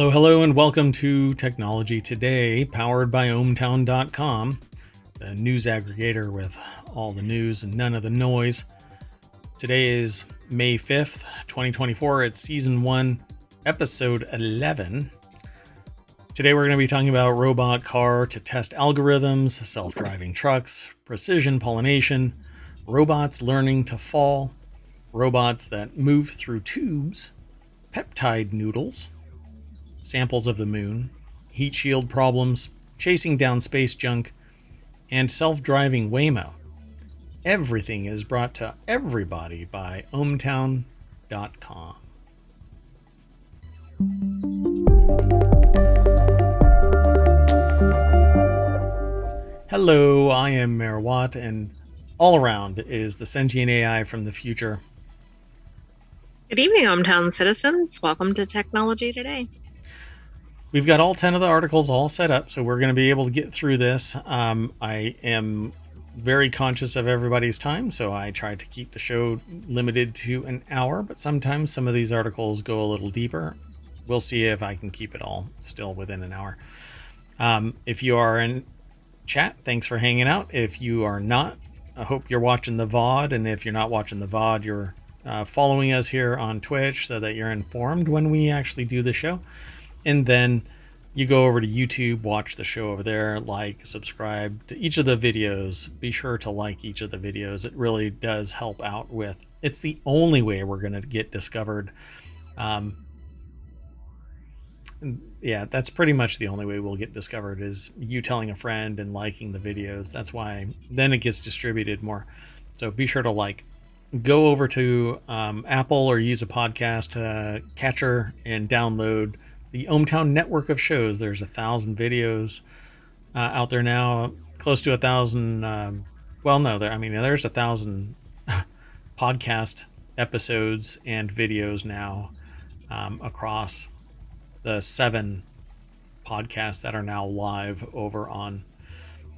Hello, and welcome to Technology Today, powered by ohmtown.com, the news aggregator with all the news and none of the noise. Today is May 5th, 2024. It's Season 1, Episode 11. Today we're going to be talking about robot car to test algorithms, self-driving trucks, precision pollination, robots learning to fall, robots that move through tubes, peptide noodles, samples of the moon, heat shield problems, chasing down space junk, and self-driving Waymo. Everything is brought to everybody by ohmtown.com. Hello, I am Mayor Watt, and all around is the sentient AI from the future. Good evening, hometown citizens. Welcome to Technology Today. We've got all 10 of the articles all set up, so we're going to be able to get through this. I am very conscious of everybody's time, so I try to keep the show limited to an hour, but sometimes some of these articles go a little deeper. We'll see if I can keep it all still within an hour. If you are in chat, thanks for hanging out. If you are not, I hope you're watching the VOD, and if you're not watching the VOD, you're following us here on Twitch so that you're informed when we actually do the show. And then you go over to YouTube, watch the show over there, like, subscribe to each of the videos. Be sure to like each of the videos. It really does help out with, it's the only way we're going to get discovered. Yeah, that's pretty much the only way we'll get discovered is you telling a friend and liking the videos. That's why then it gets distributed more. So be sure to like. Go over to Apple or use a podcast catcher and download the ohmTown network of shows. There's 1,000 videos out there now, close to 1,000. There's 1,000 podcast episodes and videos now across the 7 podcasts that are now live over on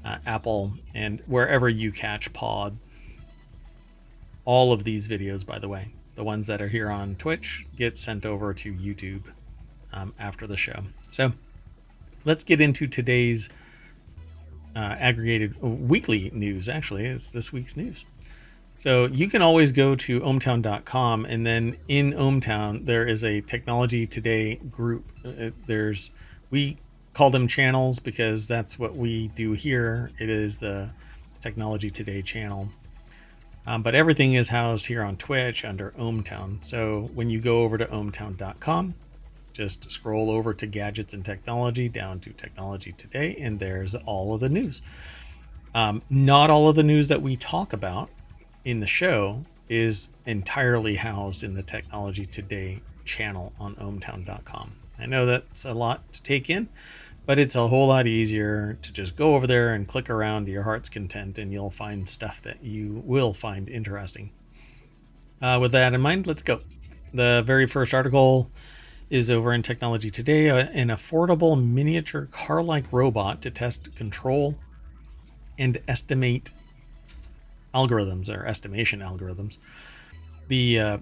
Apple and wherever you catch pod. All of these videos, by the way, the ones that are here on Twitch, get sent over to YouTube after the show. So let's get into today's aggregated weekly news. Actually, it's this week's news. So you can always go to ohmtown.com, and then in ohmtown there is a Technology Today group. We call them channels because that's what we do here. It is the Technology Today channel. But everything is housed here on Twitch under ohmtown. So when you go over to ohmtown.com, just scroll over to Gadgets and Technology down to Technology Today, and there's all of the news. Not all of the news that we talk about in the show is entirely housed in the Technology Today channel on ohmtown.com. I know that's a lot to take in, but it's a whole lot easier to just go over there and click around to your heart's content, and you'll find stuff that you will find interesting. With that in mind, let's go. The very first article is over in Technology Today, an affordable miniature car-like robot to test control and estimate algorithms, or estimation algorithms. The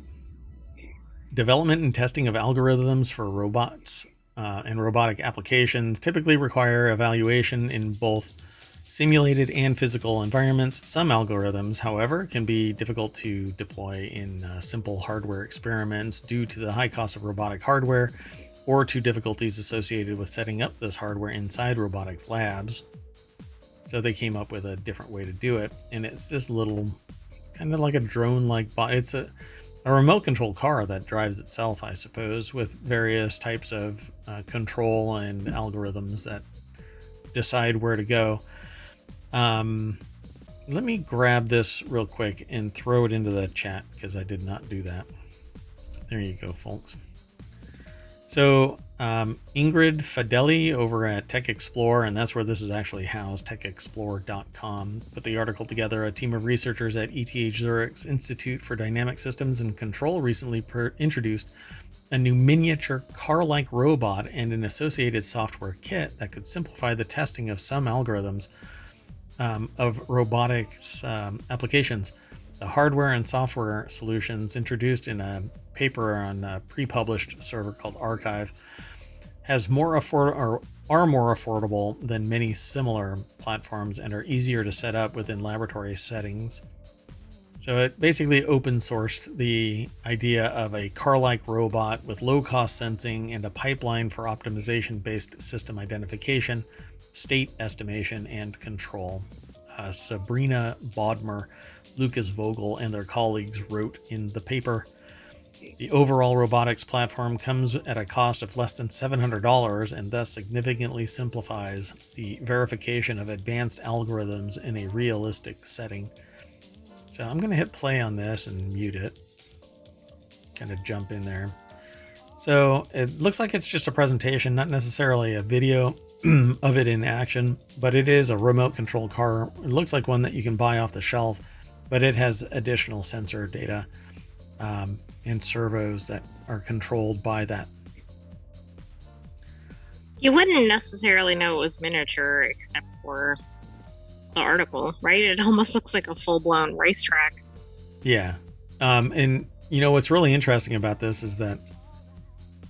development and testing of algorithms for robots and robotic applications typically require evaluation in both simulated and physical environments. Some algorithms, however, can be difficult to deploy in simple hardware experiments due to the high cost of robotic hardware or to difficulties associated with setting up this hardware inside robotics labs. So they came up with a different way to do it, and it's this little kind of like a drone-like bot. It's a remote control car that drives itself, I suppose, with various types of control and algorithms that decide where to go. Let me grab this real quick and throw it into the chat because I did not do that. There you go, folks. So Ingrid Fadeli over at Tech Explore, and that's where this is actually housed, techexplore.com, put the article together. A team of researchers at ETH Zurich's Institute for Dynamic Systems and Control recently introduced a new miniature car-like robot and an associated software kit that could simplify the testing of some algorithms of robotics applications. The hardware and software solutions introduced in a paper on a pre-published server called Archive has more afford or are more affordable than many similar platforms and are easier to set up within laboratory settings. So it basically open sourced the idea of a car-like robot with low-cost sensing and a pipeline for optimization-based system identification, state estimation, and control. Sabrina Bodmer, Lucas Vogel, and their colleagues wrote in the paper. The overall robotics platform comes at a cost of less than $700 and thus significantly simplifies the verification of advanced algorithms in a realistic setting. So I'm going to hit play on this and mute it. Kind of jump in there. So it looks like it's just a presentation, not necessarily a video of it in action, but it is a remote controlled car. It looks like one that you can buy off the shelf, but it has additional sensor data and servos that are controlled by that. You wouldn't necessarily know it was miniature except for the article, right? It almost looks like a full-blown racetrack. Yeah. And you know what's really interesting about this is that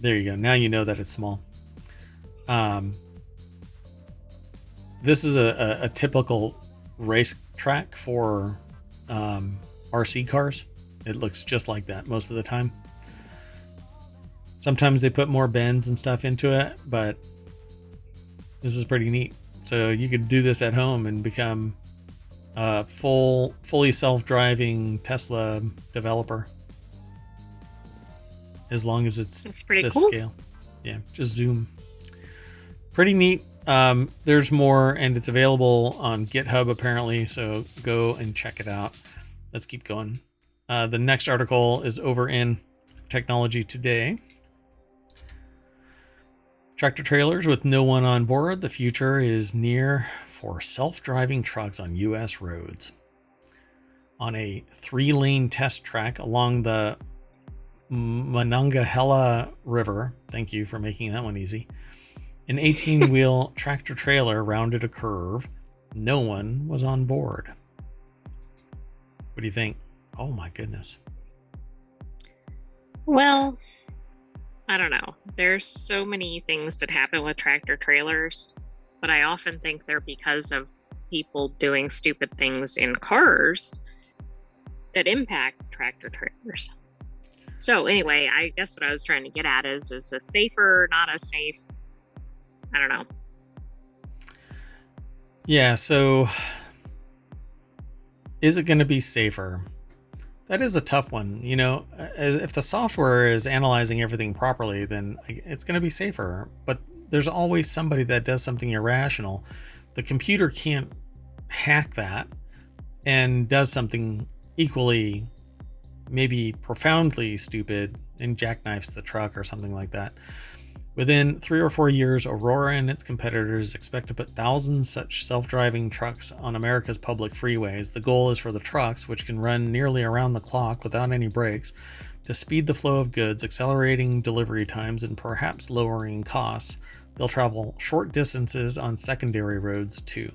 there you go. Now you know that it's small. This is a typical racetrack for RC cars. It looks just like that most of the time. Sometimes they put more bends and stuff into it, but this is pretty neat. So you could do this at home and become a fully self-driving Tesla developer. As long as it's pretty this cool. scale. Yeah, just zoom. Pretty neat. There's more, and it's available on GitHub apparently, so go and check it out. Let's keep going. The next article is over in Technology Today. Tractor trailers with no one on board. The future is near for self-driving trucks on U.S. roads. On a 3-lane test track along the Monongahela River, thank you for making that one easy, an 18-wheel tractor trailer rounded a curve. No one was on board. What do you think? Oh my goodness. Well, I don't know. There's so many things that happen with tractor trailers, but I often think they're because of people doing stupid things in cars that impact tractor trailers. So anyway, I guess what I was trying to get at is this safer, not as safe? I don't know. Yeah, so is it going to be safer? That is a tough one. You know, if the software is analyzing everything properly, then it's going to be safer. But there's always somebody that does something irrational. The computer can't hack that and does something equally, maybe profoundly stupid and jackknifes the truck or something like that. Within 3 or 4 years, Aurora and its competitors expect to put thousands such self-driving trucks on America's public freeways. The goal is for the trucks, which can run nearly around the clock without any brakes, to speed the flow of goods, accelerating delivery times, and perhaps lowering costs. They'll travel short distances on secondary roads too,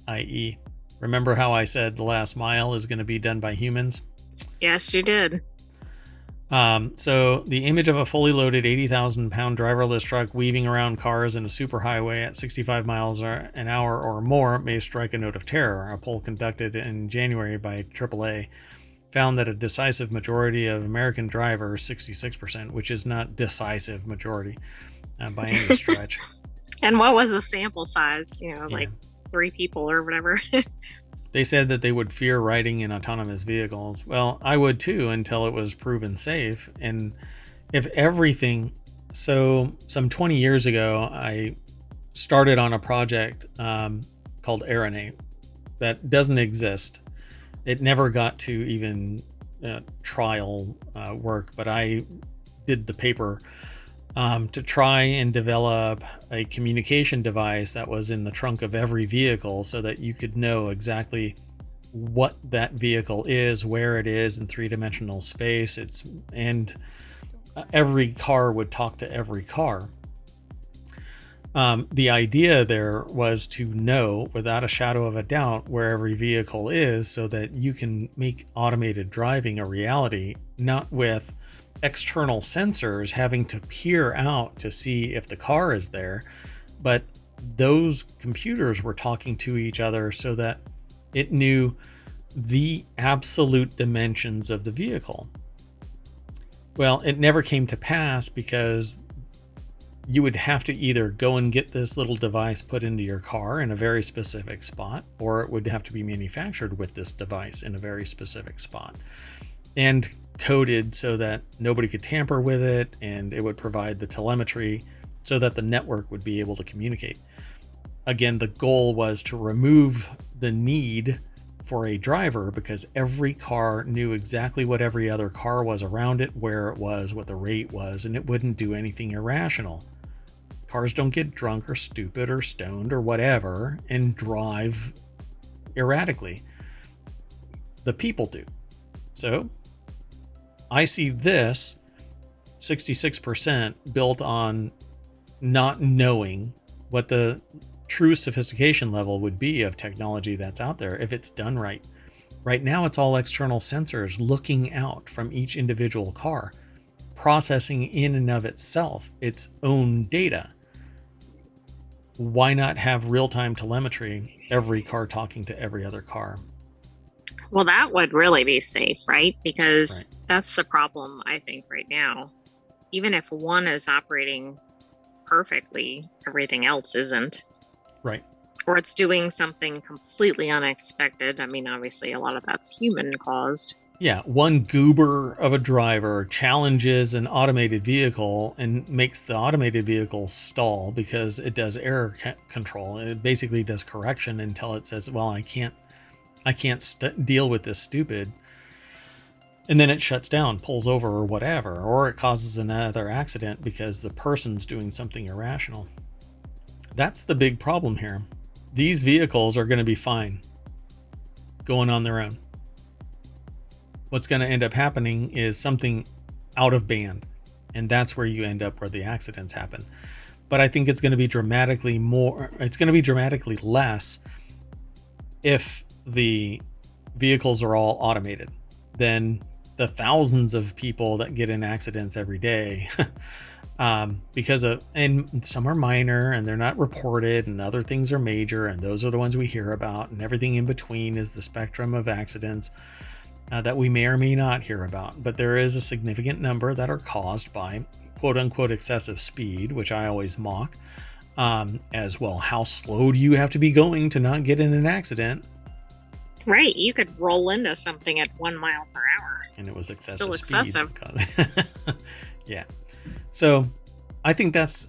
i.e., remember how I said the last mile is going to be done by humans? Yes, you did. So the image of a fully loaded 80,000 pound driverless truck weaving around cars in a superhighway at 65 miles an hour or more may strike a note of terror. A poll conducted in January by AAA found that a decisive majority of American drivers, 66%, which is not decisive majority by any stretch. And what was the sample size? You know, Yeah. like 3 people or whatever. They said that they would fear riding in autonomous vehicles. Well, I would too until it was proven safe. And if everything, so some 20 years ago, I started on a project called Aeronate that doesn't exist. It never got to even trial work, but I did the paper to try and develop a communication device that was in the trunk of every vehicle so that you could know exactly what that vehicle is, where it is in 3-dimensional space. And every car would talk to every car. The idea there was to know without a shadow of a doubt where every vehicle is so that you can make automated driving a reality, not with external sensors having to peer out to see if the car is there, but those computers were talking to each other so that it knew the absolute dimensions of the vehicle. Well, it never came to pass because you would have to either go and get this little device put into your car in a very specific spot, or it would have to be manufactured with this device in a very specific spot and coded so that nobody could tamper with it, and it would provide the telemetry so that the network would be able to communicate. Again, the goal was to remove the need for a driver because every car knew exactly what every other car was around it, where it was, what the rate was, and it wouldn't do anything irrational. Cars don't get drunk or stupid or stoned or whatever and drive erratically. The people do. So I see this 66% built on not knowing what the true sophistication level would be of technology that's out there if it's done right. Right now, it's all external sensors looking out from each individual car, processing in and of itself its own data. Why not have real-time telemetry, every car talking to every other car? Well, that would really be safe, right? Right. Because that's the problem, I think, right now. Even if one is operating perfectly, everything else isn't. Right. Or it's doing something completely unexpected. I mean, obviously, a lot of that's human caused. Yeah, one goober of a driver challenges an automated vehicle and makes the automated vehicle stall because it does error control. It basically does correction until it says, "Well, I can't deal with this stupid," and then it shuts down, pulls over, or whatever, or it causes another accident because the person's doing something irrational. That's the big problem here. These vehicles are going to be fine going on their own. What's going to end up happening is something out of band, and that's where you end up where the accidents happen. But I think it's going to be dramatically less if the vehicles are all automated than the thousands of people that get in accidents every day. Because of, and some are minor and they're not reported, and other things are major, and those are the ones we hear about, and everything in between is the spectrum of accidents that we may or may not hear about. But there is a significant number that are caused by quote unquote excessive speed, which I always mock, as well. How slow do you have to be going to not get in an accident? Right. You could roll into something at 1 mile per hour. And it was Still excessive speed. excessive. Yeah. So I think that's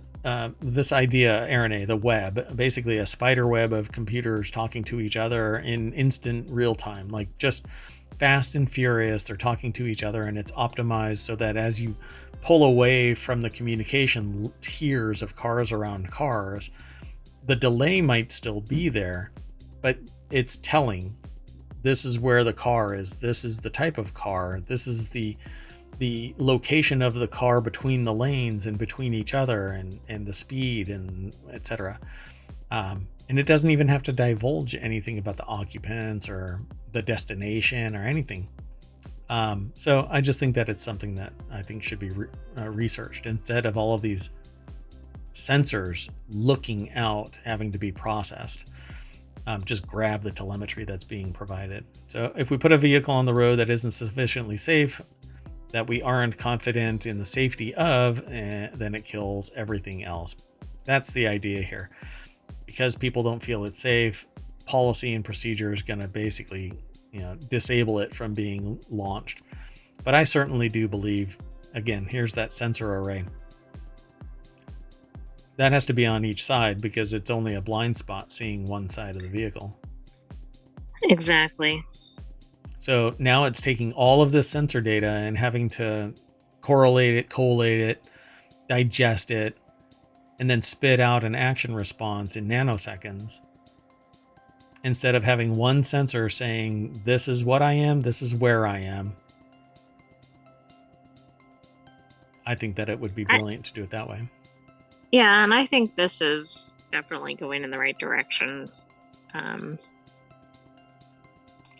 this idea, RNA, the web, basically a spider web of computers talking to each other in instant real time, like just fast and furious. They're talking to each other, and it's optimized so that as you pull away from the communication tiers of cars around cars, the delay might still be there, but it's telling this is where the car is, this is the type of car, this is the location of the car between the lanes and between each other, and the speed, and etc. And it doesn't even have to divulge anything about the occupants or the destination or anything. So I just think that it's something that I think should be researched instead of all of these sensors looking out having to be processed. Just grab the telemetry that's being provided. So if we put a vehicle on the road that isn't sufficiently safe, that we aren't confident in the safety of, then it kills everything else. That's the idea here. Because people don't feel it's safe, policy and procedure is going to basically, disable it from being launched. But I certainly do believe, again, here's that sensor array. That has to be on each side because it's only a blind spot seeing one side of the vehicle. Exactly. So now it's taking all of this sensor data and having to correlate it, collate it, digest it, and then spit out an action response in nanoseconds. Instead of having one sensor saying, this is what I am, this is where I am. I think that it would be brilliant to do it that way. Yeah, and I think this is definitely going in the right direction.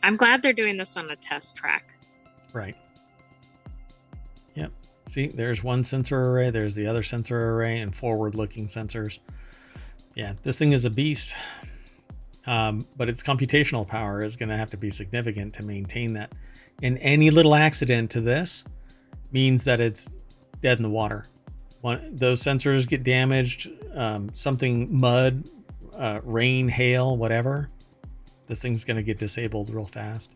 I'm glad they're doing this on a test track. Right. Yep. See, there's one sensor array, there's the other sensor array, and forward-looking sensors. Yeah, this thing is a beast. But its computational power is going to have to be significant to maintain that. And any little accident to this means that it's dead in the water. Those sensors get damaged, something mud, rain, hail, whatever, this thing's going to get disabled real fast.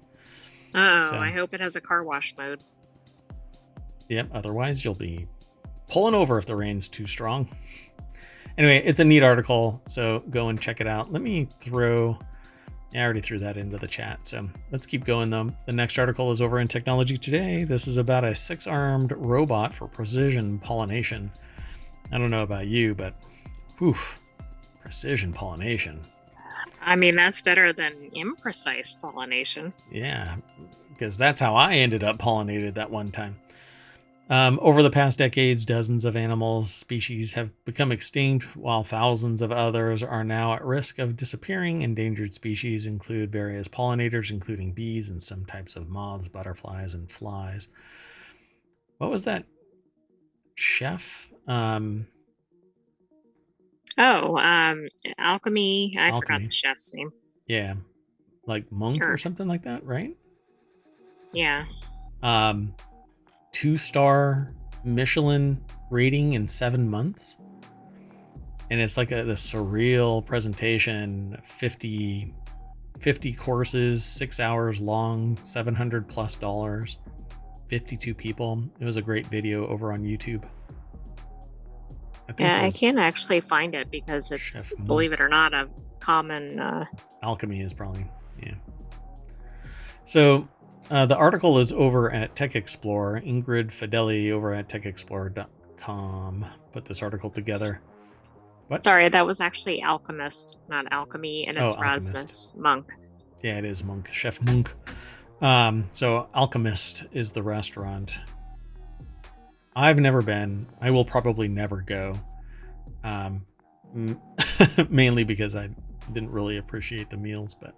Oh, So, I hope it has a car wash mode. yep, otherwise you'll be pulling over if the rain's too strong. Anyway, it's a neat article, so go and check it out. Let me throw... I already threw that into the chat, so let's keep going though. The next article is over in Technology Today. This is about a 6-armed robot for precision pollination. I don't know about you, but whew, precision pollination. I mean, that's better than imprecise pollination. Yeah, because that's how I ended up pollinated that one time. Over the past decades, dozens of animal species have become extinct, while thousands of others are now at risk of disappearing. Endangered species include various pollinators, including bees and some types of moths, butterflies, and flies. What was that? Chef? Alchemy. I forgot Alchemy. the chef's name. Yeah, like monk or Sure. something like that, right? Yeah. 2-star Michelin rating in 7 months. And it's like the surreal presentation, 50 courses, 6 hours long, $700+, 52 people. It was a great video over on YouTube. I think Yeah, it I was can't actually find it because it's, Chef believe Monk. it or not, a common. Alchemy is probably, yeah. So the article is over at Tech Explorer. Ingrid Fideli over at techexplorer.com put this article together. What? Sorry, that was actually Alchemist, not Alchemy, and Oh, it's Alchemist. Rasmus Monk. Yeah, it is Monk. Chef Monk. So Alchemist is the restaurant. I've never been. I will probably never go. Mainly because I didn't really appreciate the meals, but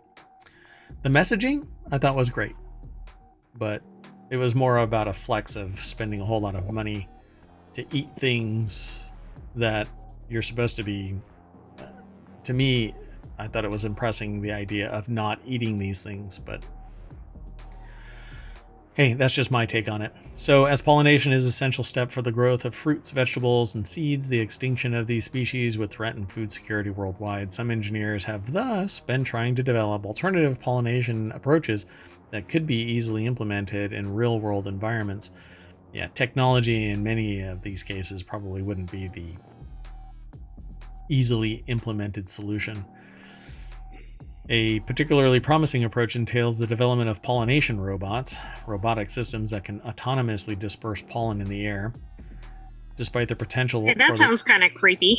the messaging I thought was great. But it was more about a flex of spending a whole lot of money to eat things that you're supposed to be. To me, I thought it was impressing the idea of not eating these things, but hey, that's just my take on it. So, as pollination is an essential step for the growth of fruits, vegetables, and seeds, the extinction of these species would threaten food security worldwide. Some engineers have thus been trying to develop alternative pollination approaches that could be easily implemented in real world environments. Yeah, technology in many of these cases probably wouldn't be the easily implemented solution. A particularly promising approach entails the development of pollination robots, robotic systems that can autonomously disperse pollen in the air. Despite the potential Hey, that for the... sounds kind of creepy.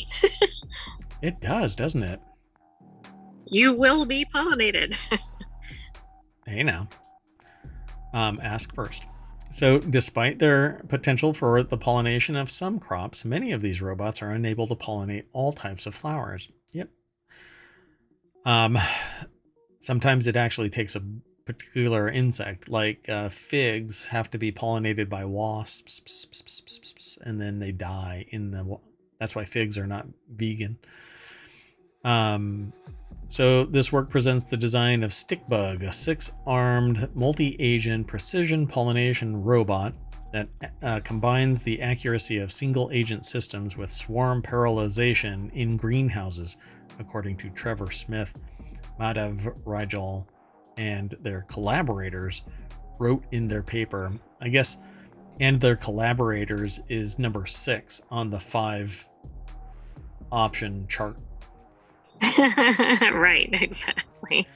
It does, doesn't it? You will be pollinated. Hey now. Ask first. So, despite their potential for the pollination of some crops, many of these robots are unable to pollinate all types of flowers. Yep. Sometimes it actually takes a particular insect, like figs have to be pollinated by wasps, and then they die in the... That's why figs are not vegan. So this work presents the design of Stickbug, a 6-armed multi-agent precision pollination robot that combines the accuracy of single-agent systems with swarm parallelization in greenhouses, according to Trevor Smith, Madhav Rajal, and their collaborators wrote in their paper. I guess, and their collaborators is number 6 on the 5 option chart. Right, exactly.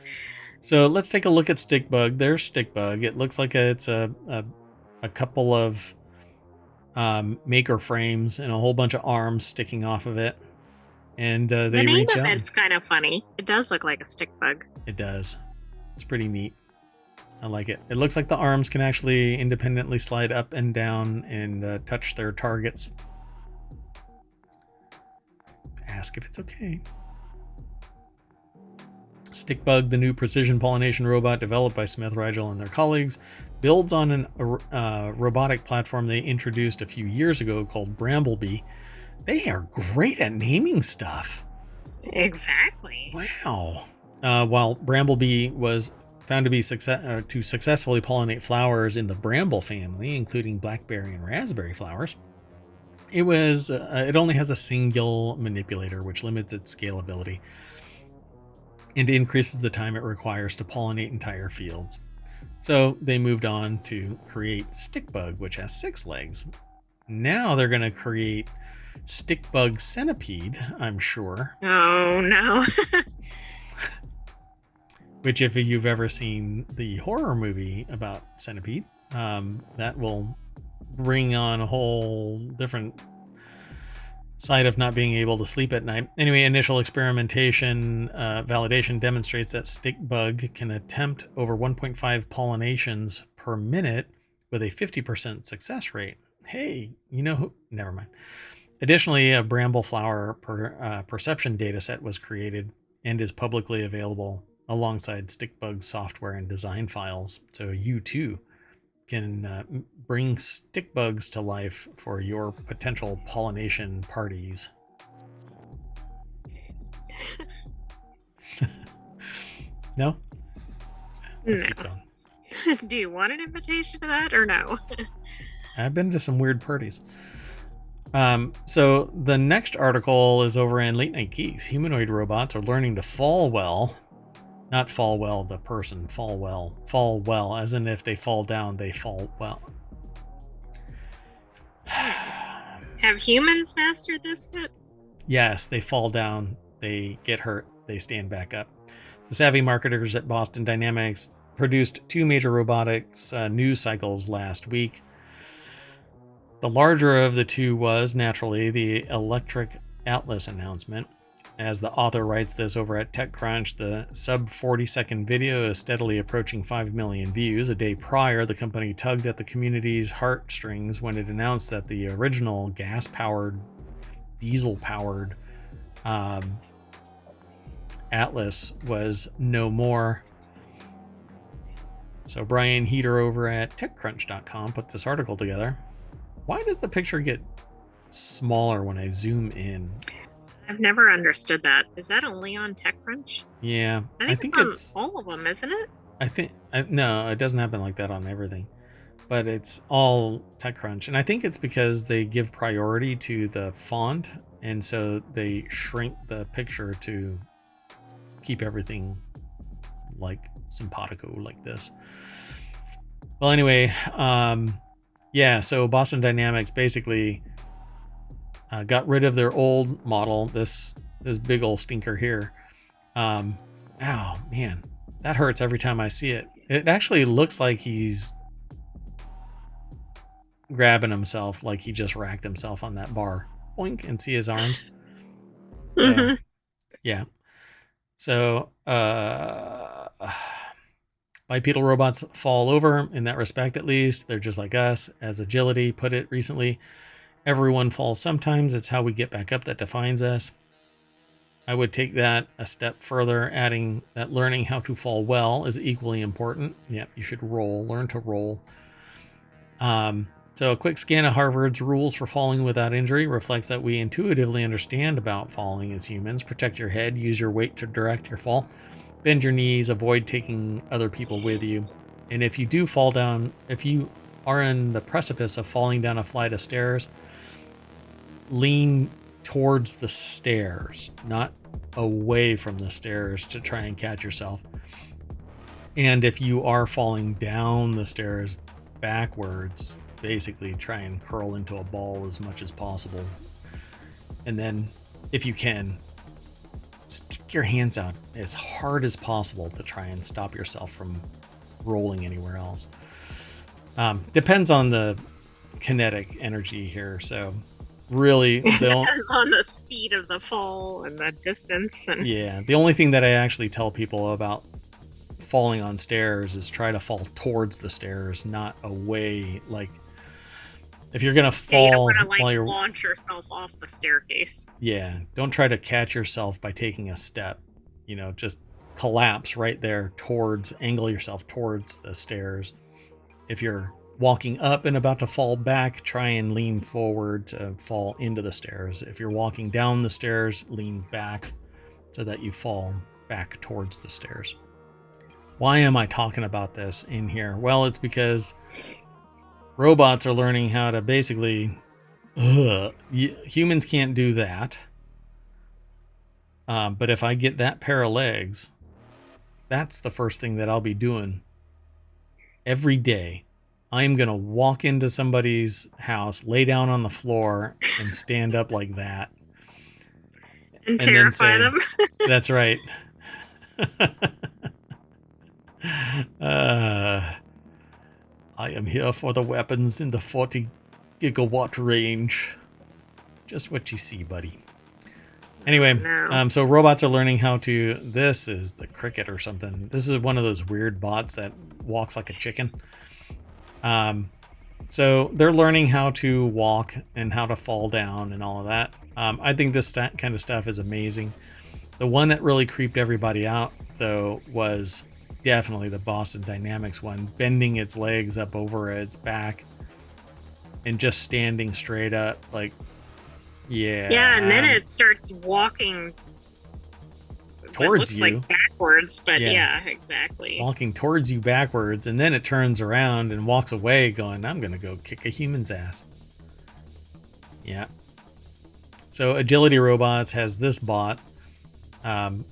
So let's take a look at Stickbug. There's Stickbug. It looks like it's a couple of maker frames and a whole bunch of arms sticking off of it. And The they name reach of out. it's kind of funny. It does look like a stick bug. It does. It's pretty neat. I like it. It looks like the arms can actually independently slide up and down and touch their targets. Ask if it's okay. Stickbug, the new precision pollination robot developed by Smith, Rigel, and their colleagues, builds on a robotic platform they introduced a few years ago called Bramblebee. They are great at naming stuff. Exactly. Wow. While Bramblebee was found to be to successfully pollinate flowers in the bramble family, including blackberry and raspberry flowers, it only has a single manipulator, which limits its scalability and increases the time it requires to pollinate entire fields. So they moved on to create Stickbug, which has 6 legs. Now they're going to create Stickbug Centipede, I'm sure. Oh no. Which, if you've ever seen the horror movie about Centipede, that will bring on a whole different side of not being able to sleep at night. Anyway, initial experimentation validation demonstrates that Stickbug can attempt over 1.5 pollinations per minute with a 50% success rate. Hey, you know who? Never mind. Additionally, a bramble flower perception dataset was created and is publicly available alongside Stickbug software and design files. So you too can bring Stickbugs to life for your potential pollination parties. No? Let's No. keep going. Do you want an invitation to that or no? I've been to some weird parties. So the next article is over in Late Night Geeks. Humanoid robots are learning to fall well. Not fall well, the person. Fall well. Fall well, as in if they fall down, they fall well. Have humans mastered this yet? Yes, they fall down, they get hurt, they stand back up. The savvy marketers at Boston Dynamics produced 2 major robotics news cycles last week. The larger of the two was, naturally, the Electric Atlas announcement. As the author writes this over at TechCrunch, the sub 40-second video is steadily approaching 5 million views. A day prior, the company tugged at the community's heartstrings when it announced that the original gas-powered, diesel-powered Atlas was no more. So Brian Heater over at TechCrunch.com put this article together. Why does the picture get smaller when I zoom in? I've never understood that. Is that only on TechCrunch? Yeah, I I think it's think on it's. all of them, isn't it? No, it doesn't happen like that on everything, but it's all TechCrunch, and I think it's because they give priority to the font, and so they shrink the picture to keep everything like simpatico like this. Well, anyway, yeah. So Boston Dynamics basically got rid of their old model. This big old stinker here. Ow, man, that hurts every time I see it. It actually looks like he's grabbing himself, like he just racked himself on that bar. Boink, and see his arms. So, yeah. So, bipedal robots fall over in that respect, at least. They're just like us. As Agility put it recently, everyone falls sometimes. It's how we get back up that defines us. I would take that a step further, adding that learning how to fall well is equally important. Yep, you should roll, learn to roll. So a quick scan of Harvard's rules for falling without injury reflects that we intuitively understand about falling as humans. Protect your head, use your weight to direct your fall, bend your knees, avoid taking other people with you. And if you do fall down, if you are in the precipice of falling down a flight of stairs, lean towards the stairs, not away from the stairs to try and catch yourself. And if you are falling down the stairs backwards, basically try and curl into a ball as much as possible. And then, if you can, stick your hands out as hard as possible to try and stop yourself from rolling anywhere else. Depends on the kinetic energy here, so really it depends on the speed of the fall and the distance. And yeah, the only thing that I actually tell people about falling on stairs is try to fall towards the stairs, not away. Like if you're gonna fall, you don't want to like while you're launch yourself off the staircase. Yeah, don't try to catch yourself by taking a step. You know, just collapse right there towards, angle yourself towards the stairs, If you're walking up and about to fall back, try and lean forward to fall into the stairs. If you're walking down the stairs, lean back so that you fall back towards the stairs. Why am I talking about this in here? Well, it's because robots are learning how to basically. Humans can't do that. But if I get that pair of legs, that's the first thing that I'll be doing every day. I'm going to walk into somebody's house, lay down on the floor, and stand up like that. And And then terrify say, them. that's right. uh, I am here for the weapons in the 40 gigawatt range. Just what you see, buddy. Anyway, No. so robots are learning how to. This is the cricket or something. This is one of those weird bots that walks like a chicken. So they're learning how to walk and how to fall down and all of that. I think this kind of stuff is amazing. The one that really creeped everybody out, though, was definitely the Boston Dynamics one, bending its legs up over its back and just standing straight up, like, yeah. Yeah, and then it starts walking what towards looks you. like backwards, but yeah, exactly. Walking towards you backwards, and then it turns around and walks away going, I'm going to go kick a human's ass. Yeah. So Agility Robots has this bot,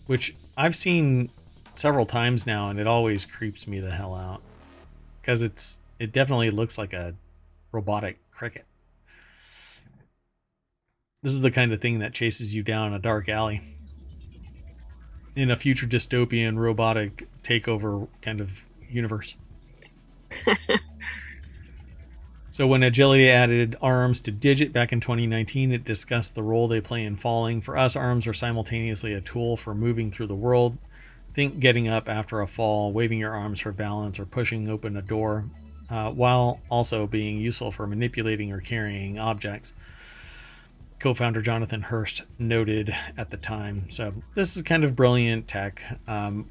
which I've seen several times now, and it always creeps me the hell out because it definitely looks like a robotic cricket. This is the kind of thing that chases you down a dark alley in a future dystopian robotic takeover kind of universe. So when Agility added arms to Digit back in 2019, it discussed the role they play in falling. For us, arms are simultaneously a tool for moving through the world. Think getting up after a fall, waving your arms for balance, or pushing open a door, while also being useful for manipulating or carrying objects. Co-founder Jonathan Hurst noted at the time. So this is kind of brilliant tech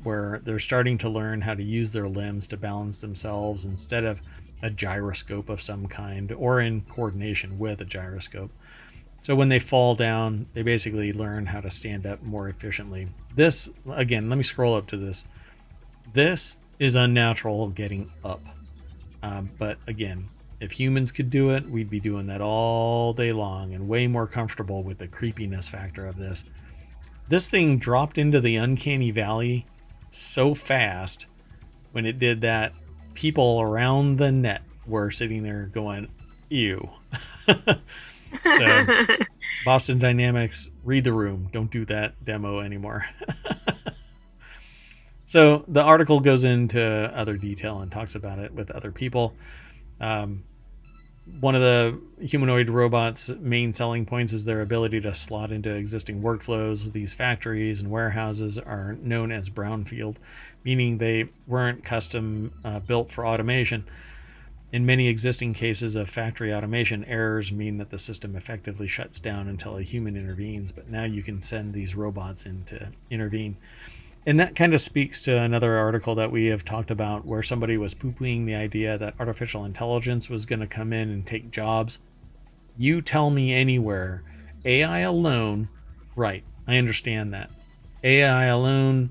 where they're starting to learn how to use their limbs to balance themselves instead of a gyroscope of some kind or in coordination with a gyroscope. So when they fall down, they basically learn how to stand up more efficiently. This, again, let me scroll up to this. This is unnatural getting up. But again, if humans could do it, we'd be doing that all day long and way more comfortable with the creepiness factor of this. This thing dropped into the uncanny valley so fast when it did that, people around the net were sitting there going, ew. So, Boston Dynamics, read the room. Don't do that demo anymore. So, the article goes into other detail and talks about it with other people. One of the humanoid robots' main selling points is their ability to slot into existing workflows. These factories and warehouses are known as brownfield, meaning they weren't custom built for automation. In many existing cases of factory automation, errors mean that the system effectively shuts down until a human intervenes, but now you can send these robots in to intervene. And that kind of speaks to another article that we have talked about where somebody was poo-pooing the idea that artificial intelligence was going to come in and take jobs. You tell me anywhere, AI alone, right, I understand that. AI alone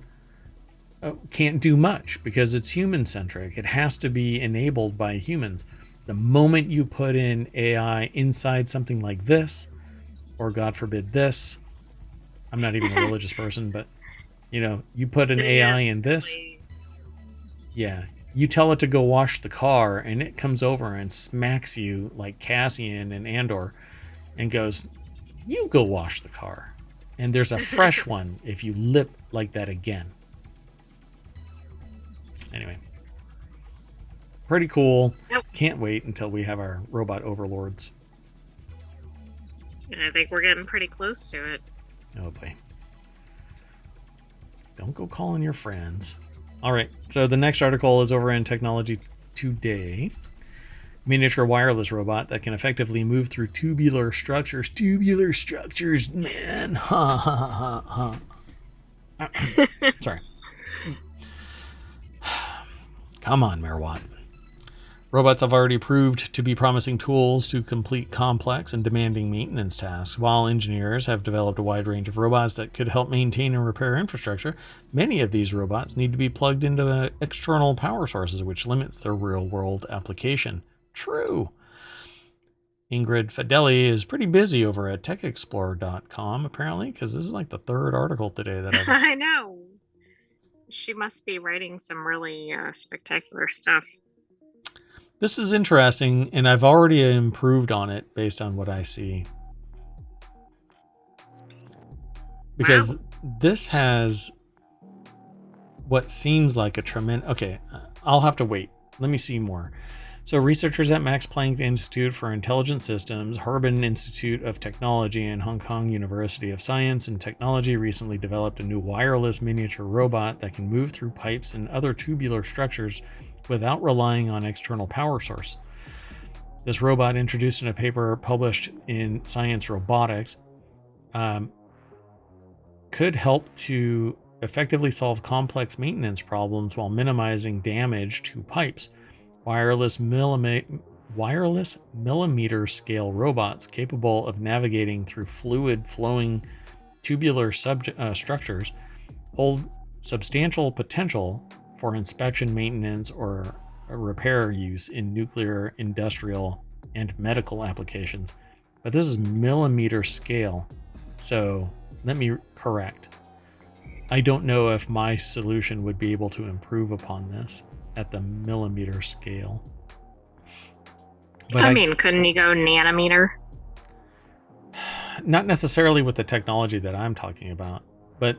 can't do much because it's human-centric. It has to be enabled by humans. The moment you put in AI inside something like this, or God forbid this, I'm not even a religious person, but you put an AI in this, yeah, you tell it to go wash the car, and it comes over and smacks you like Cassian and Andor and goes, you go wash the car. And there's a fresh one if you lip like that again. Anyway, pretty cool. Yep. Can't wait until we have our robot overlords. And I think we're getting pretty close to it. Oh boy. Don't go calling your friends. All right, so the next article is over in Technology Today. Miniature wireless robot that can effectively move through tubular structures. Tubular structures, man. Ha ha ha ha. Sorry. Come on, Merwat. Robots have already proved to be promising tools to complete complex and demanding maintenance tasks. While engineers have developed a wide range of robots that could help maintain and repair infrastructure, many of these robots need to be plugged into external power sources, which limits their real-world application. True. Ingrid Fideli is pretty busy over at techexplorer.com, apparently, because this is like the third article today that I've... I know. She must be writing some really spectacular stuff. This is interesting, and I've already improved on it based on what I see. Because Wow. this has what seems like a tremendous... Okay, I'll have to wait. Let me see more. So researchers at Max Planck Institute for Intelligent Systems, Harbin Institute of Technology, and Hong Kong University of Science and Technology recently developed a new wireless miniature robot that can move through pipes and other tubular structures without relying on external power source. This robot, introduced in a paper published in Science Robotics, could help to effectively solve complex maintenance problems while minimizing damage to pipes. Wireless millimeter scale robots capable of navigating through fluid flowing tubular structures hold substantial potential for inspection, maintenance, or repair use in nuclear, industrial, and medical applications. But this is millimeter scale, so let me correct. I don't know if my solution would be able to improve upon this at the millimeter scale. But I mean, couldn't you go nanometer? not necessarily with the technology that I'm talking about, but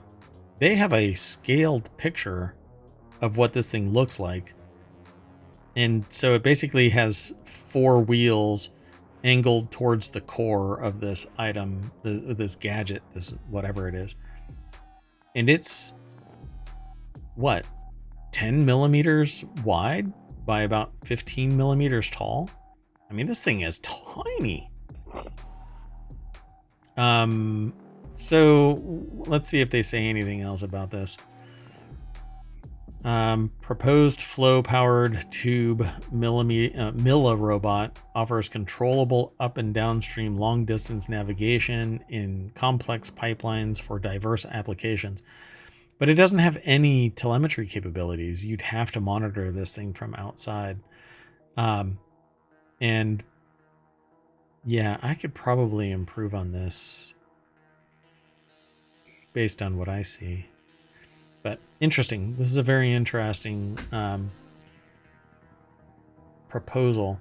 they have a scaled picture of what this thing looks like. And so it basically has 4 wheels angled towards the core of this item, this gadget, this whatever it is. And it's what, 10 millimeters wide by about 15 millimeters tall. I mean, this thing is tiny. So let's see if they say anything else about this. Proposed flow-powered tube Milla robot offers controllable up and downstream long-distance navigation in complex pipelines for diverse applications. But it doesn't have any telemetry capabilities. You'd have to monitor this thing from outside. And yeah, I could probably improve on this based on what I see. But interesting. This is a very interesting proposal.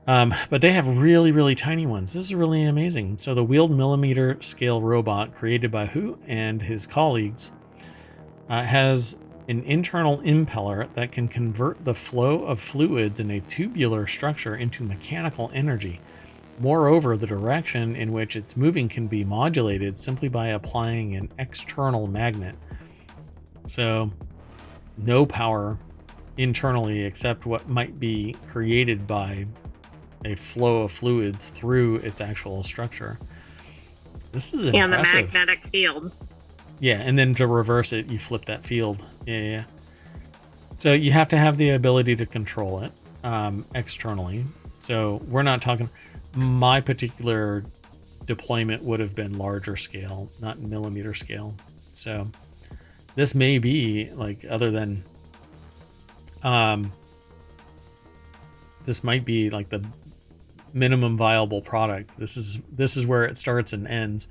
But they have really, really tiny ones. This is really amazing. So the wheeled millimeter scale robot created by Hu and his colleagues has an internal impeller that can convert the flow of fluids in a tubular structure into mechanical energy. Moreover, the direction in which it's moving can be modulated simply by applying an external magnet. So, no power internally except what might be created by a flow of fluids through its actual structure. This is impressive. And the magnetic field. Yeah, and then to reverse it, you flip that field. Yeah. So you have to have the ability to control it externally. So we're not talking... My particular deployment would have been larger scale, not millimeter scale. So this may be like, other than this might be like the minimum viable product. This is where it starts and ends.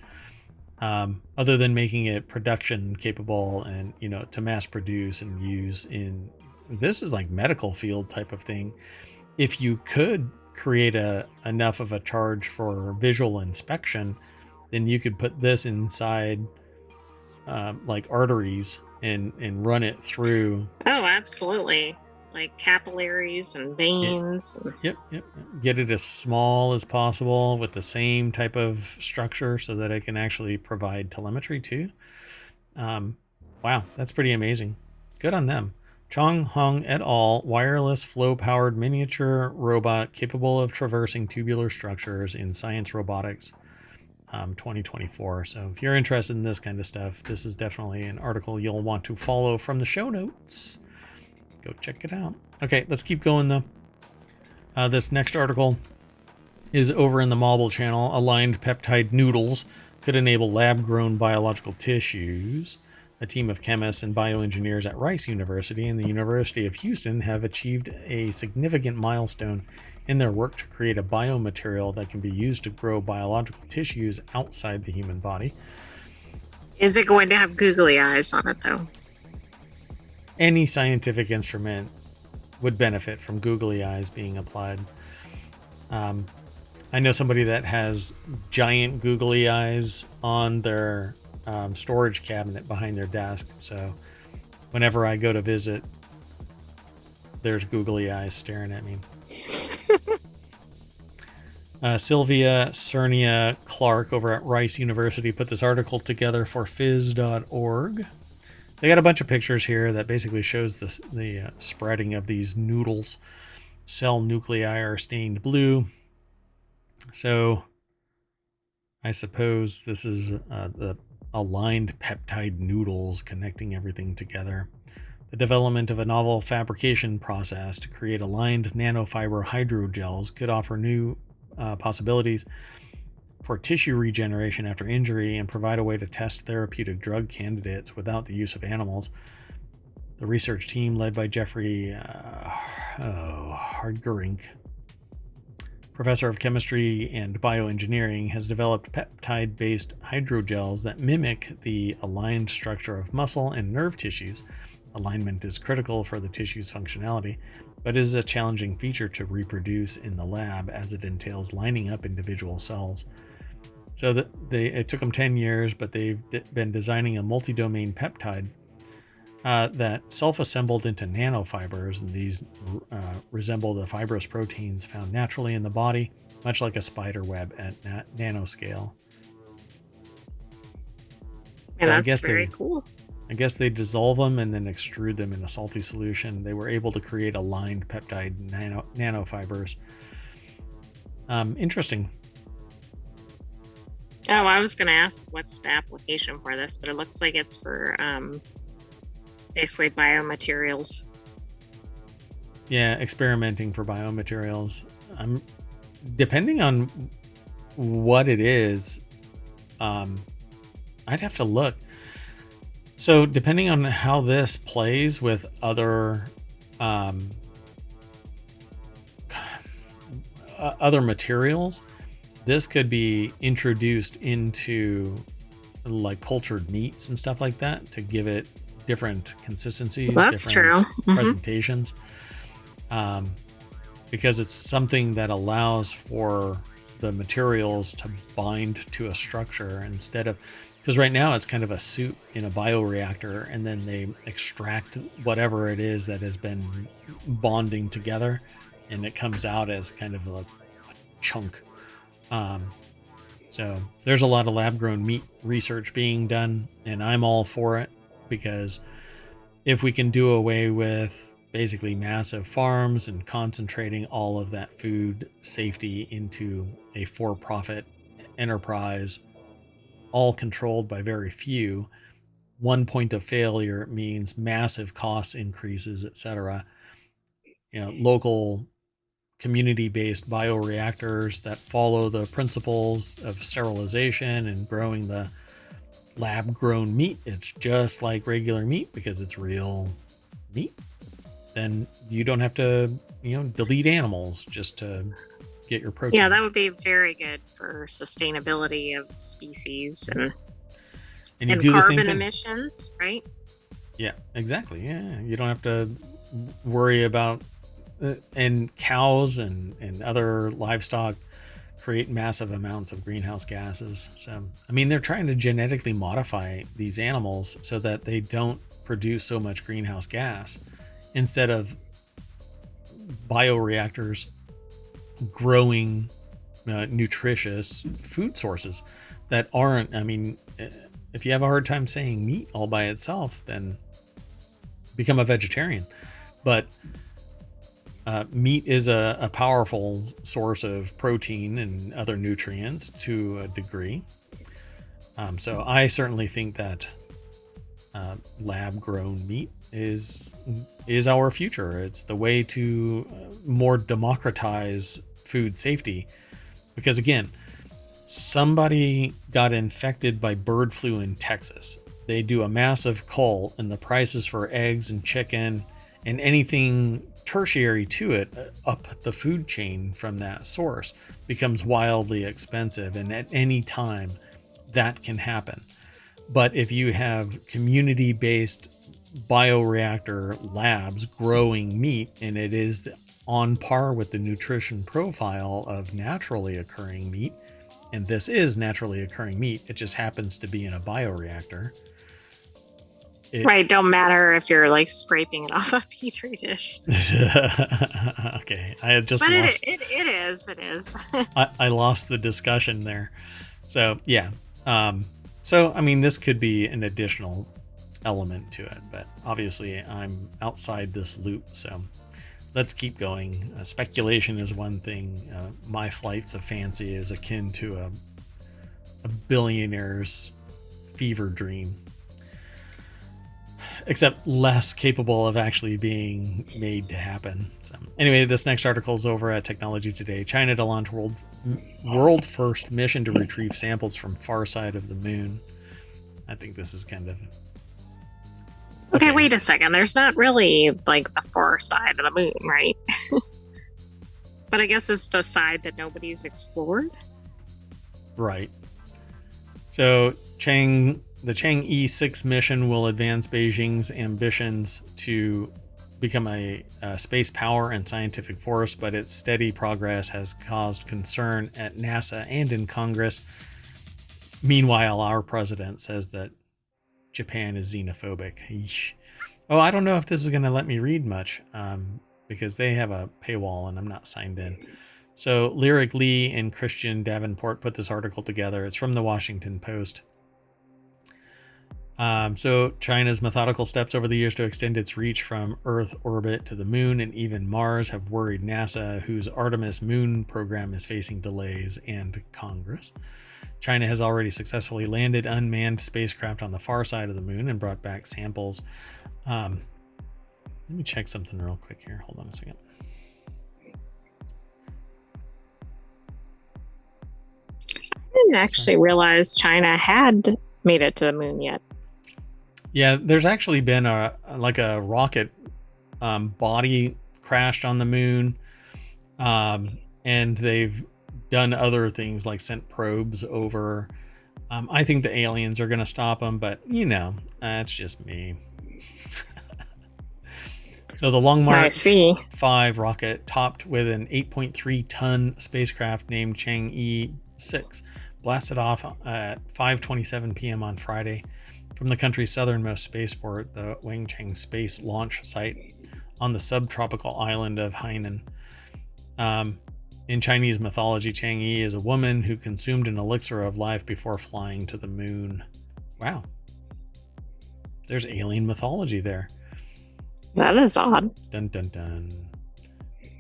Other than making it production capable and, you know, to mass produce and use in... This is like medical field type of thing. If you could create enough of a charge for visual inspection, then you could put this inside like arteries and run it through. Oh, absolutely. Like capillaries and It, veins. yep. Get it as small as possible with the same type of structure so that it can actually provide telemetry too. Wow, that's pretty amazing. Good on them. Chong Hung et al. Wireless flow-powered miniature robot capable of traversing tubular structures in Science Robotics, 2024. So if you're interested in this kind of stuff, this is definitely an article you'll want to follow from the show notes. Go check it out. Okay, let's keep going though. This next article is over in the Mobile channel. Aligned peptide noodles could enable lab-grown biological tissues. A team of chemists and bioengineers at Rice University and the University of Houston have achieved a significant milestone in their work to create a biomaterial that can be used to grow biological tissues outside the human body. Is it going to have googly eyes on it, though? Any scientific instrument would benefit from googly eyes being applied. I know somebody that has giant googly eyes on their storage cabinet behind their desk. So whenever I go to visit, there's googly eyes staring at me. Sylvia Cernia Clark over at Rice University put this article together for phys.org. They got a bunch of pictures here that basically shows the spreading of these noodles. Cell nuclei are stained blue. So I suppose this is the aligned peptide noodles connecting everything together. The development of a novel fabrication process to create aligned nanofiber hydrogels could offer new possibilities for tissue regeneration after injury and provide a way to test therapeutic drug candidates without the use of animals. The research team, led by Jeffrey Hardgerink, professor of chemistry and bioengineering, has developed peptide-based hydrogels that mimic the aligned structure of muscle and nerve tissues. Alignment is critical for the tissue's functionality, but is a challenging feature to reproduce in the lab as it entails lining up individual cells. So it took them 10 years, but they've been designing a multi-domain peptide that self-assembled into nanofibers, and these resemble the fibrous proteins found naturally in the body, much like a spider web at nanoscale. And so that's very cool. I guess they dissolve them and then extrude them in a salty solution. They were able to create aligned peptide nanofibers. Interesting. Oh, I was going to ask what's the application for this, but it looks like it's for basically biomaterials. Yeah, experimenting for biomaterials. Depending on what it is, I'd have to look. So depending on how this plays with other other materials, this could be introduced into like cultured meats and stuff like that to give it different consistencies, that's different true. presentations. Because it's something that allows for the materials to bind to a structure instead of, because right now it's kind of a soup in a bioreactor, and then they extract whatever it is that has been bonding together, and it comes out as kind of a chunk. So there's a lot of lab-grown meat research being done, and I'm all for it, because if we can do away with basically massive farms and concentrating all of that food safety into a for-profit enterprise, all controlled by very few, one point of failure means massive cost increases, etc. Local community-based bioreactors that follow the principles of sterilization and growing the lab-grown meat. It's just like regular meat because it's real meat. Then you don't have to, delete animals just to get your protein. Yeah, that would be very good for sustainability of species and you do carbon the same thing. Emissions, right? Yeah, exactly. Yeah, you don't have to worry about and cows and other livestock create massive amounts of greenhouse gases. So, they're trying to genetically modify these animals so that they don't produce so much greenhouse gas, instead of bioreactors growing nutritious food sources that aren't, if you have a hard time saying meat all by itself, then become a vegetarian. But meat is a powerful source of protein and other nutrients to a degree. So I certainly think that lab-grown meat is our future. It's the way to more democratize food safety. Because again, somebody got infected by bird flu in Texas. They do a massive cull, and the prices for eggs and chicken and anything tertiary to it up the food chain from that source becomes wildly expensive. And at any time, that can happen. But if you have community based bioreactor labs growing meat, and it is on par with the nutrition profile of naturally occurring meat, and this is naturally occurring meat, it just happens to be in a bioreactor. Right, don't matter if you're like scraping it off a petri dish. Okay, I had just But lost. it is. I lost the discussion there. So yeah. So I mean, this could be an additional element to it, but obviously I'm outside this loop. So let's keep going. Speculation is one thing. My flights of fancy is akin to a billionaire's fever dream, except less capable of actually being made to happen. So anyway, this next article is over at Technology Today. China to launch world first mission to retrieve samples from far side of the moon. I think this is kind of Okay, wait a second. There's not really like the far side of the moon, right? But I guess it's the side that nobody's explored. Right. So the Chang'e 6 mission will advance Beijing's ambitions to become a space power and scientific force, but its steady progress has caused concern at NASA and in Congress. Meanwhile, our president says that Japan is xenophobic. Yeesh. Oh, I don't know if this is going to let me read much because they have a paywall and I'm not signed in. So Lyric Lee and Christian Davenport put this article together. It's from the Washington Post. So China's methodical steps over the years to extend its reach from Earth orbit to the moon and even Mars have worried NASA, whose Artemis moon program is facing delays, and Congress. China has already successfully landed unmanned spacecraft on the far side of the moon and brought back samples. Let me check something real quick here. Hold on a second. I didn't actually realize China had made it to the moon yet. Yeah, there's actually been a rocket body crashed on the moon, and they've done other things like sent probes over. I think the aliens are going to stop them, but that's just me. So the Long March 5 rocket, topped with an 8.3 ton spacecraft named Chang'e 6, blasted off at 5:27 p.m. on Friday from the country's southernmost spaceport, the Wenchang Space Launch Site on the subtropical island of Hainan. In Chinese mythology, Chang'e is a woman who consumed an elixir of life before flying to the moon. Wow. There's alien mythology there. That is odd. Dun, dun, dun.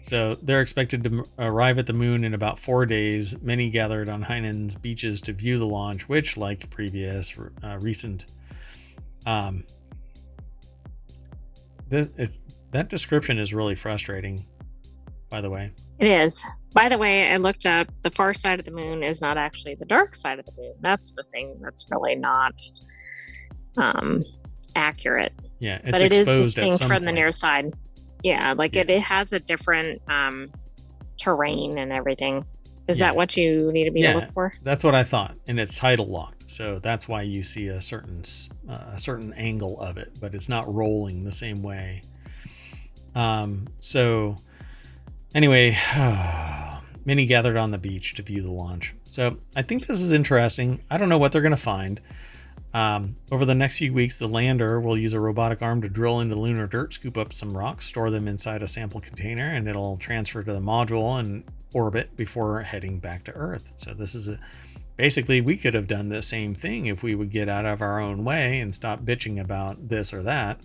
So they're expected to arrive at the moon in about 4 days. Many gathered on Hainan's beaches to view the launch, which, like previous recent... that description is really frustrating, by the way. It is. By the way, I looked up, the far side of the moon is not actually the dark side of the moon. That's the thing that's really not accurate. Yeah, it's but it is exposed distinct from point. the near side. Yeah, it has a different terrain and everything. Is that what you need to be to look for? That's what I thought, and it's tidal locked, so that's why you see a certain angle of it, but it's not rolling the same way. So anyway, many gathered on the beach to view the launch. So I think this is interesting. I don't know what they're going to find. Over the next few weeks, the lander will use a robotic arm to drill into lunar dirt, scoop up some rocks, store them inside a sample container, and it'll transfer to the module and orbit before heading back to Earth. So this is basically, we could have done the same thing if we would get out of our own way and stop bitching about this or that.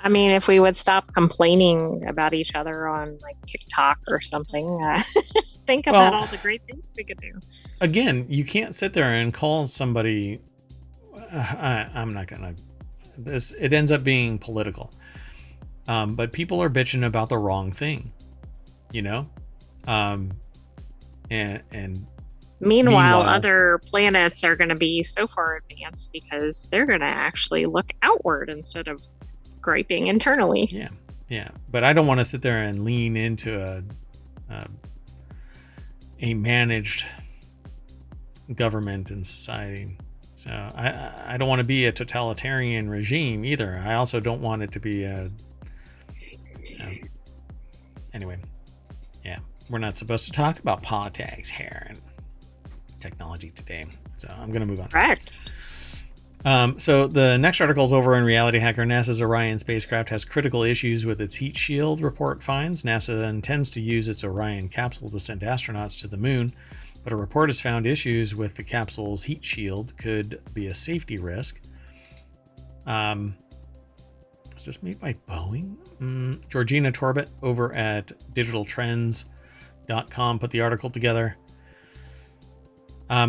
I mean, if we would stop complaining about each other on like TikTok or something, think about all the great things we could do. Again, you can't sit there and call somebody. I'm not gonna. it ends up being political. But people are bitching about the wrong thing, you know. Um, and Meanwhile, meanwhile, other planets are going to be so far advanced because they're going to actually look outward instead of griping internally. yeah, yeah. But I don't want to sit there and lean into a, a managed government and society. So I don't want to be a totalitarian regime either. I also don't want it to be a anyway. Yeah, we're not supposed to talk about politics here and technology today. So I'm going to move on. Correct. So the next article is over in Reality Hacker. NASA's Orion spacecraft has critical issues with its heat shield, report finds. NASA intends to use its Orion capsule to send astronauts to the moon, but a report has found issues with the capsule's heat shield could be a safety risk. Is this made by Boeing? Georgina Torbett over at digitaltrends.com put the article together.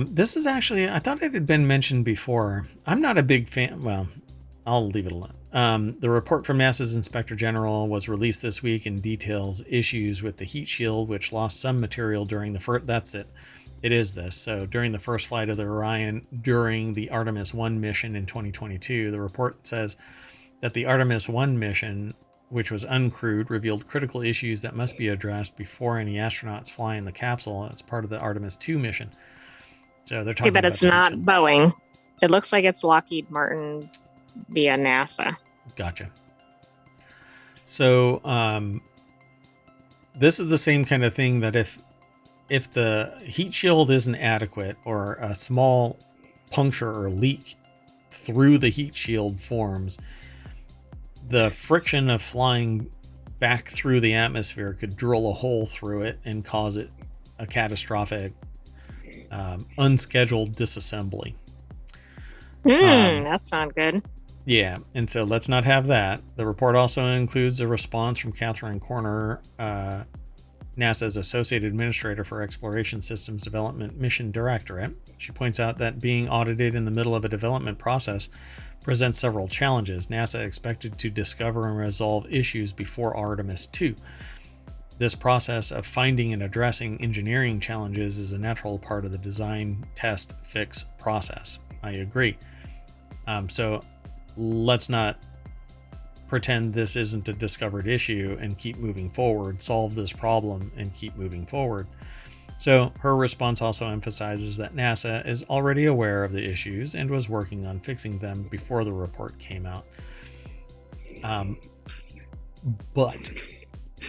This is actually, I thought it had been mentioned before. I'm not a big fan. Well, I'll leave it alone. The report from NASA's Inspector General was released this week and details issues with the heat shield, which lost some material during the first. That's it. It is this. So during the first flight of the Orion during the Artemis 1 mission in 2022, the report says that the Artemis 1 mission, which was uncrewed, revealed critical issues that must be addressed before any astronauts fly in the capsule as part of the Artemis 2 mission. So they're talking But about it's not Boeing. It looks like it's Lockheed Martin via NASA. Gotcha. So this is the same kind of thing that if the heat shield isn't adequate or a small puncture or leak through the heat shield forms, the friction of flying back through the atmosphere could drill a hole through it and cause it a catastrophic unscheduled disassembly. That's not good. Yeah, and so let's not have that. The report also includes a response from Catherine Corner, NASA's Associate Administrator for Exploration Systems Development Mission Directorate. She points out that being audited in the middle of a development process presents several challenges. NASA expected to discover and resolve issues before Artemis 2. This process of finding and addressing engineering challenges is a natural part of the design, test, fix process. I agree. So let's not pretend this isn't a discovered issue and keep moving forward, solve this problem and keep moving forward. So her response also emphasizes that NASA is already aware of the issues and was working on fixing them before the report came out. But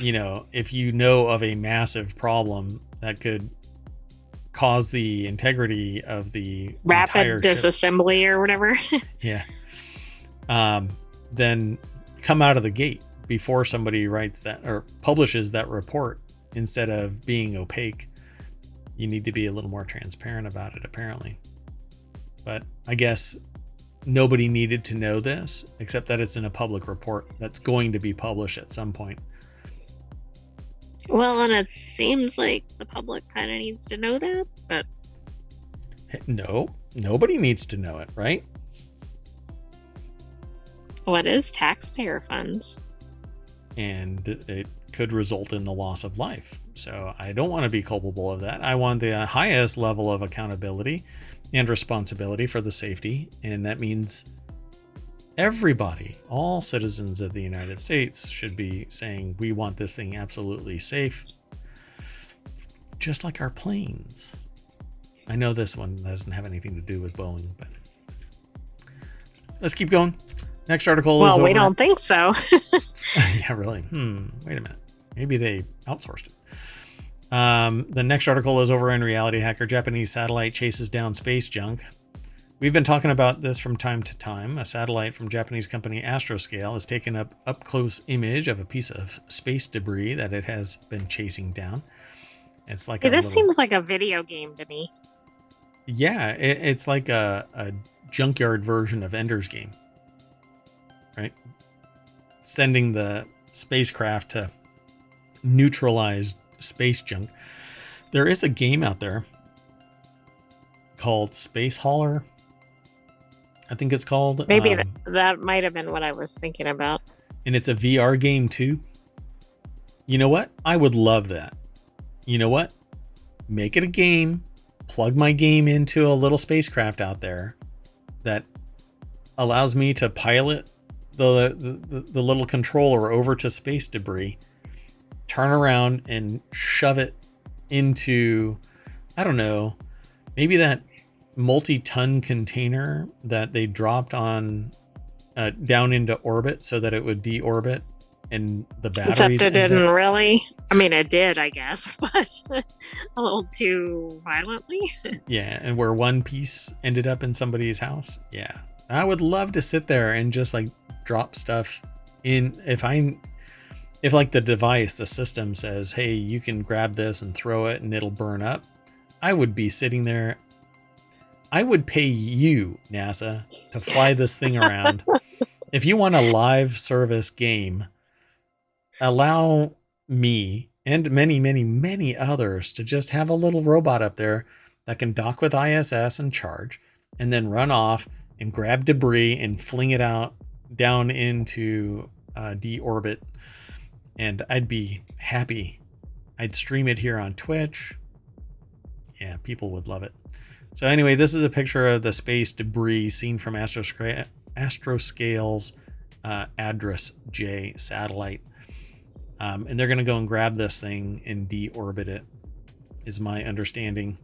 you know, if you know of a massive problem that could cause the integrity of the rapid disassembly ship, or whatever. Yeah. Then come out of the gate before somebody writes that or publishes that report. Instead of being opaque, you need to be a little more transparent about it, apparently. But I guess nobody needed to know this, except that it's in a public report that's going to be published at some point. Well, and it seems like the public kind of needs to know that, but... No, nobody needs to know it, right? What is taxpayer funds? And it could result in the loss of life. So I don't want to be culpable of that. I want the highest level of accountability and responsibility for the safety, and that means everybody, all citizens of the United States should be saying, we want this thing absolutely safe, just like our planes. I know this one doesn't have anything to do with Boeing, but let's keep going. Next article is over. Well, we don't think so. Yeah, really. Wait a minute. Maybe they outsourced it. The next article is over in Reality Hacker. Japanese satellite chases down space junk. We've been talking about this from time to time. A satellite from Japanese company Astroscale has taken up close image of a piece of space debris that it has been chasing down. It's like this seems like a video game to me. Yeah, it's like a junkyard version of Ender's Game, right? Sending the spacecraft to neutralize space junk. There is a game out there called Space Hauler. I think it's called. Maybe that might have been what I was thinking about. And it's a VR game too. You know what? I would love that. You know what? Make it a game, plug my game into a little spacecraft out there that allows me to pilot the little controller over to space debris, turn around and shove it into, I don't know, maybe that multi-ton container that they dropped on down into orbit so that it would deorbit and the Except batteries it ended up. didn't really. I mean, it did, I guess, but a little too violently. Yeah, and where one piece ended up in somebody's house. Yeah, I would love to sit there and just like drop stuff in. If like the device, the system says, hey, you can grab this and throw it and it'll burn up, I would be sitting there. I would pay you, NASA, to fly this thing around. If you want a live service game, allow me and many, many, many others to just have a little robot up there that can dock with ISS and charge, and then run off and grab debris and fling it out down into deorbit. And I'd be happy. I'd stream it here on Twitch. Yeah, people would love it. So anyway, this is a picture of the space debris seen from Astroscale's Address J satellite. And they're going to go and grab this thing and deorbit it, is my understanding.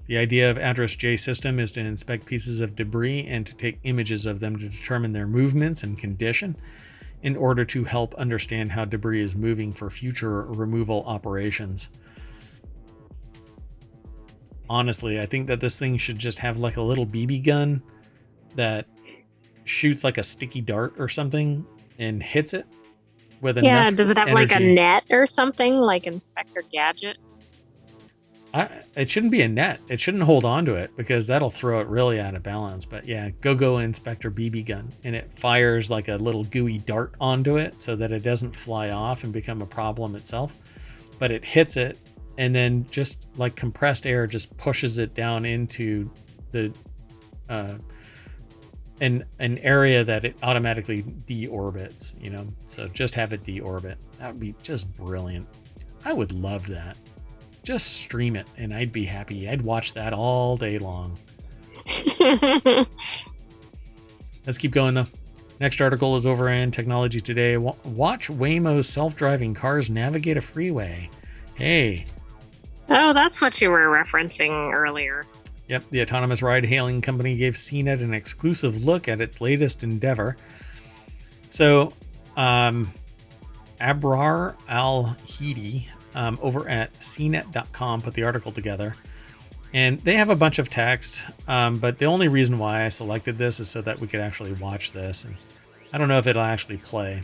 The idea of Address J system is to inspect pieces of debris and to take images of them to determine their movements and condition in order to help understand how debris is moving for future removal operations. Honestly, I think that this thing should just have like a little BB gun that shoots like a sticky dart or something and hits it with Yeah, enough does it have like a energy. net or something like Inspector Gadget? It shouldn't be a net. It shouldn't hold on to it because that'll throw it really out of balance. But yeah, go Inspector BB gun, and it fires like a little gooey dart onto it so that it doesn't fly off and become a problem itself. But it hits it, and then just like compressed air just pushes it down into the an area that it automatically deorbits, you know. So just have it deorbit. That would be just brilliant. I would love that. Just stream it and I'd be happy. I'd watch that all day long. Let's keep going though. Next article is over in Technology Today. Watch Waymo's self-driving cars navigate a freeway. Hey. Oh, that's what you were referencing earlier. Yep, the autonomous ride-hailing company gave CNET an exclusive look at its latest endeavor. So, Abrar Al-Hidi over at cnet.com put the article together. And they have a bunch of text, but the only reason why I selected this is so that we could actually watch this. And I don't know if it'll actually play.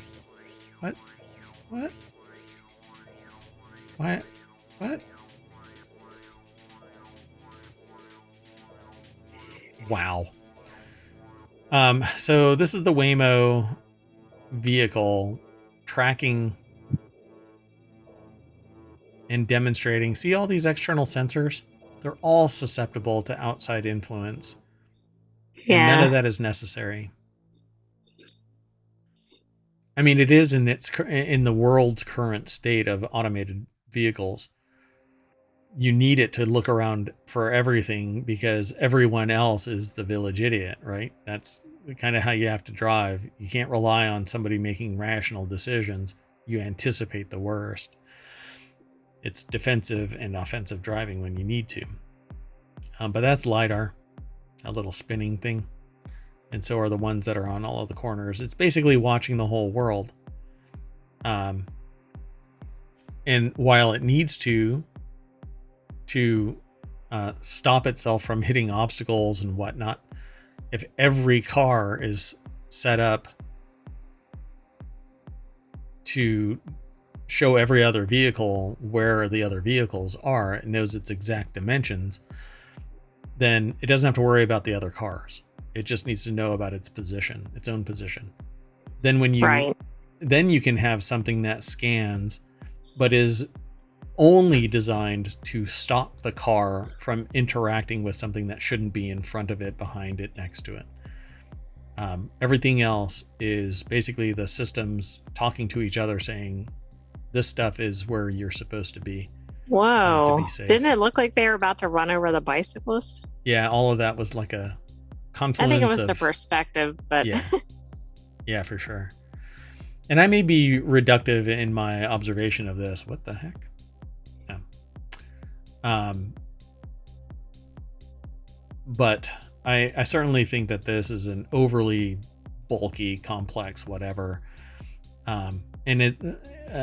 What? What? What? What? Wow. So this is the Waymo vehicle tracking and demonstrating. See all these external sensors? They're all susceptible to outside influence. Yeah. And none of that is necessary. I mean, it is in the world's current state of automated vehicles. You need it to look around for everything because everyone else is the village idiot, right? That's kind of how you have to drive. You can't rely on somebody making rational decisions. You anticipate the worst. It's defensive and offensive driving when you need to. But that's LiDAR, a little spinning thing. And so are the ones that are on all of the corners. It's basically watching the whole world. And while it needs to stop itself from hitting obstacles and whatnot, if every car is set up to show every other vehicle where the other vehicles are, it knows its exact dimensions, then it doesn't have to worry about the other cars. It just needs to know about its position, its own position. Then then you can have something that scans but is only designed to stop the car from interacting with something that shouldn't be in front of it, behind it, next to it. Everything else is basically the systems talking to each other, saying this stuff is where you're supposed to Whoa. be Didn't safe. it look like they were about to run over the bicyclist? Yeah, all of that was like a I think it confluence was the of, perspective, but yeah, yeah, for sure. And I may be reductive in my observation of this. What the heck? Yeah. Um, but I certainly think that this is an overly bulky, complex, whatever. And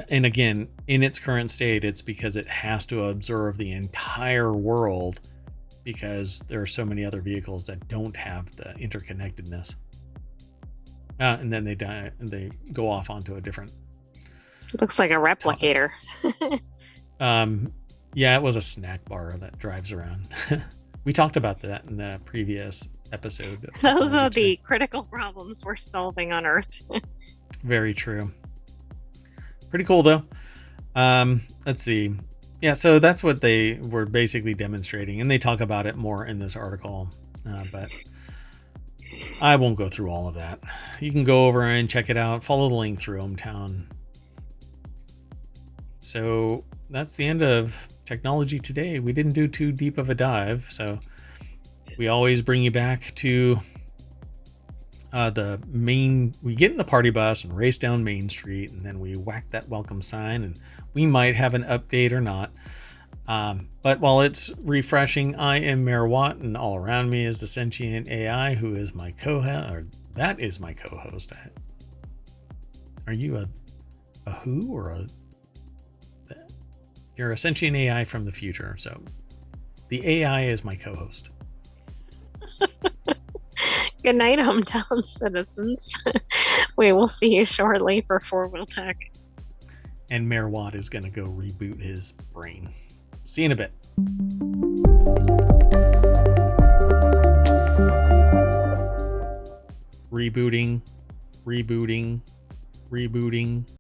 again, in its current state, it's because it has to observe the entire world because there are so many other vehicles that don't have the interconnectedness. And then they die and they go off onto a different it looks like a topic. replicator. Um, yeah, it was a snack bar that drives around. We talked about that in the previous episode of Those Technology are Today. the critical problems we're solving on Earth. Very true. Pretty cool though. Let's see. Yeah, so that's what they were basically demonstrating, and they talk about it more in this article. But I won't go through all of that. You can go over and check it out. Follow the link through ohmTown. So that's the end of Technology Today. We didn't do too deep of a dive, so we always bring you back to the main. We get in the party bus and race down Main Street, and then we whack that welcome sign, and we might have an update or not. But while it's refreshing, I am Mayor Watt, and all around me is the sentient AI who is my co-host, or that is my co-host. Are you a who or a? You're a sentient AI from the future, so the AI is my co-host. Good night, hometown citizens. We will see you shortly for Four Wheel Tech. And Mayor Watt is going to go reboot his brain. See you in a bit. Rebooting, rebooting, rebooting.